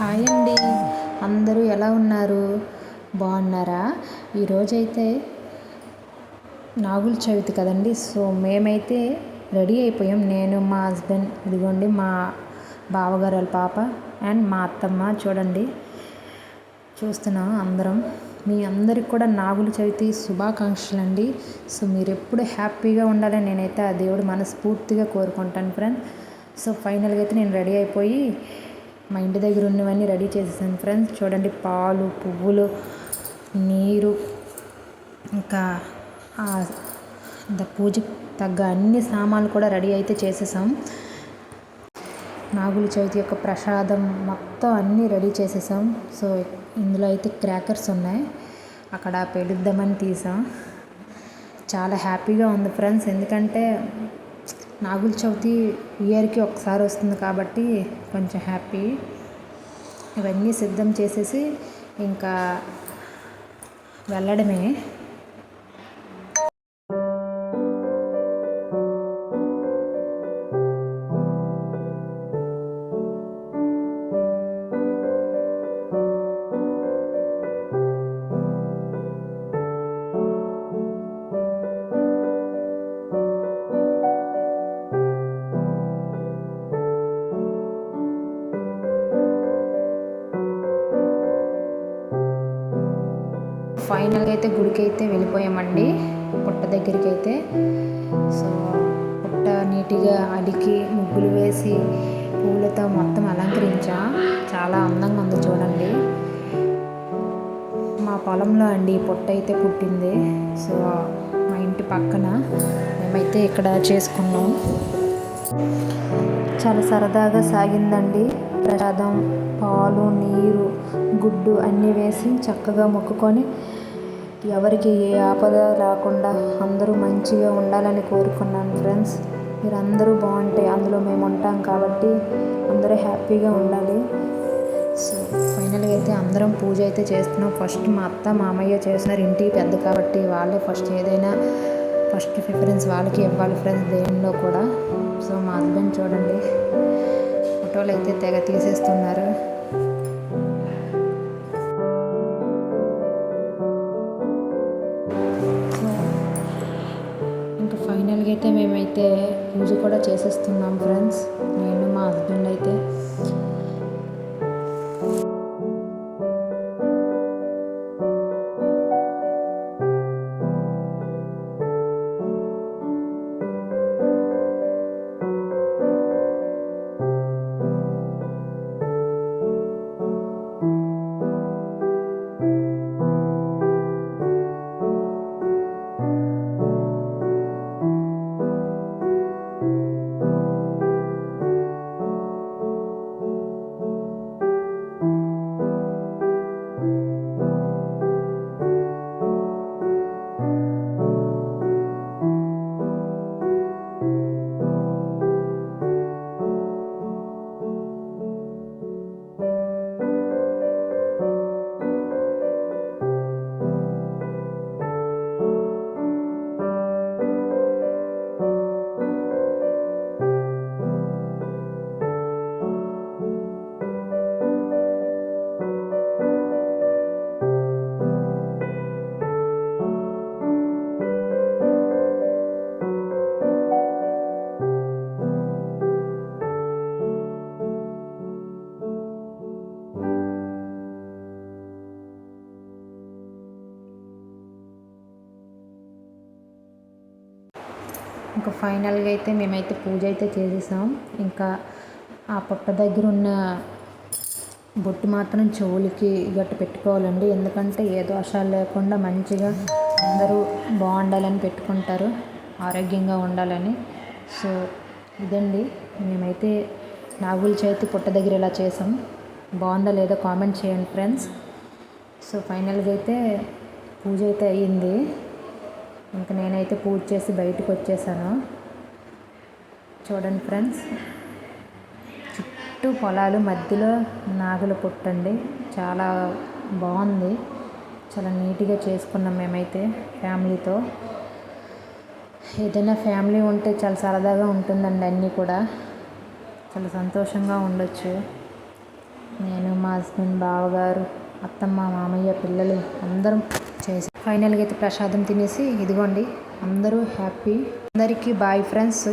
Hi అండి. అందరూ ఎలా ఉన్నారు? బాగున్నారా? ఈరోజైతే నాగుల చవితి కదండి. సో మేమైతే రెడీ అయిపోయాం. నేను, మా హస్బెండ్, ఇదిగోండి మా బావగారు వాళ్ళ పాప అండ్ మా అత్తమ్మ. చూడండి, చూస్తున్నాం అందరం. మీ అందరికి కూడా నాగుల చవితి శుభాకాంక్షలు అండి. సో మీరు ఎప్పుడు హ్యాపీగా ఉండాలని నేనైతే ఆ దేవుడు మనస్ఫూర్తిగా కోరుకుంటాను ఫ్రెండ్స్. సో ఫైనల్గా అయితే నేను రెడీ అయిపోయి మా ఇంటి దగ్గర ఉన్నవన్నీ రెడీ చేసేసాను ఫ్రెండ్స్. చూడండి, పాలు, పువ్వులు, నీరు, ఇంకా పూజకి తగ్గ అన్ని సామాన్లు కూడా రెడీ అయితే చేసేసాం. నాగుల చవితి యొక్క ప్రసాదం మొత్తం అన్నీ రెడీ చేసేసాం. సో ఇందులో అయితే క్రాకర్స్ ఉన్నాయి, అక్కడ పెడుద్దామని తీసాం. చాలా హ్యాపీగా ఉంది ఫ్రెండ్స్, ఎందుకంటే నాగుల చవితి ఇయర్కి ఒకసారి వస్తుంది కాబట్టి కొంచెం హ్యాపీ. ఇవన్నీ సిద్ధం చేసేసి ఇంకా వెళ్ళడమే. ఫైనల్గా అయితే గుడికి అయితే వెళ్ళిపోయామండి, పుట్ట దగ్గరికి అయితే. సో పుట్ట నీట్గా అలికి ముగ్గులు వేసి పూలతో మొత్తం అలంకరించా. చాలా అందంగా ఉంది చూడండి. మా పొలంలో అండి పుట్ట అయితే పుట్టింది. సో మా ఇంటి పక్కన మేమైతే ఇక్కడ చేసుకున్నాం. చాలా సరదాగా సాగిందండి. ప్రసాదం, పాలు, నీరు, గుడ్డు అన్నీ వేసి చక్కగా మొక్కుకొని ఎవరికి ఏ ఆపద రాకుండా అందరూ మంచిగా ఉండాలని కోరుకున్నాను ఫ్రెండ్స్. మీరు అందరూ బాగుంటే అందులో మేము ఉంటాం కాబట్టి అందరూ హ్యాపీగా ఉండాలి. సో ఫైనల్గా అయితే అందరం పూజ అయితే చేస్తున్నాం. ఫస్ట్ మా అత్త మామయ్య చేస్తున్నారు, ఇంటికి పెద్ద కాబట్టి వాళ్ళే ఫస్ట్ ఏదైనా ఫస్ట్ ప్రిఫరెన్స్ వాళ్ళకి ఇవ్వాలి ఫ్రెండ్స్, దేనిలో కూడా. సో మా హస్బెండ్ చూడండి, ఫోటోలు అయితే తెగ తీసేస్తున్నారు. ఇంకా ఫైనల్గా అయితే మేమైతే పూజ కూడా చేసేస్తున్నాం ఫ్రెండ్స్, నేను మా హస్బెండ్ అయితే. ఇంకా ఫైనల్గా అయితే మేమైతే పూజ అయితే చేసేసాం. ఇంకా ఆ పుట్ట దగ్గర ఉన్న బొట్టు మాత్రం చెవులకి గట్టు పెట్టుకోవాలండి, ఎందుకంటే ఏ దోషాలు లేకుండా మంచిగా అందరూ బాగుండాలని పెట్టుకుంటారు, ఆరోగ్యంగా ఉండాలని. సో ఇదండి, మేమైతే నాగుల చవితి పుట్ట దగ్గర ఇలా చేసాం. బాగుందా లేదా కామెంట్ చేయండి ఫ్రెండ్స్. సో ఫైనల్గా అయితే పూజ అయితే అయ్యింది. ఇంకా నేనైతే పూజ చేసి బయటకు వచ్చేసాను. చూడండి ఫ్రెండ్స్, చుట్టూ పొలాలు మధ్యలో నాగుల పుట్టండి, చాలా బాగుంది. చాలా నీట్గా చేసుకున్నాం మేమైతే ఫ్యామిలీతో. ఏదైనా ఫ్యామిలీ ఉంటే చాలా సరదాగా ఉంటుందండి, అన్నీ కూడా చాలా సంతోషంగా ఉండొచ్చు. నేను మా మా హస్బెండ్, బావగారు, అత్తమ్మ, మామయ్య, పిల్లలు అందరం చేసి ఫైనల్గా అయితే ప్రసాదం తినేసి ఇదిగోండి అందరూ హ్యాపీ. అందరికీ బాయ్ ఫ్రెండ్స్.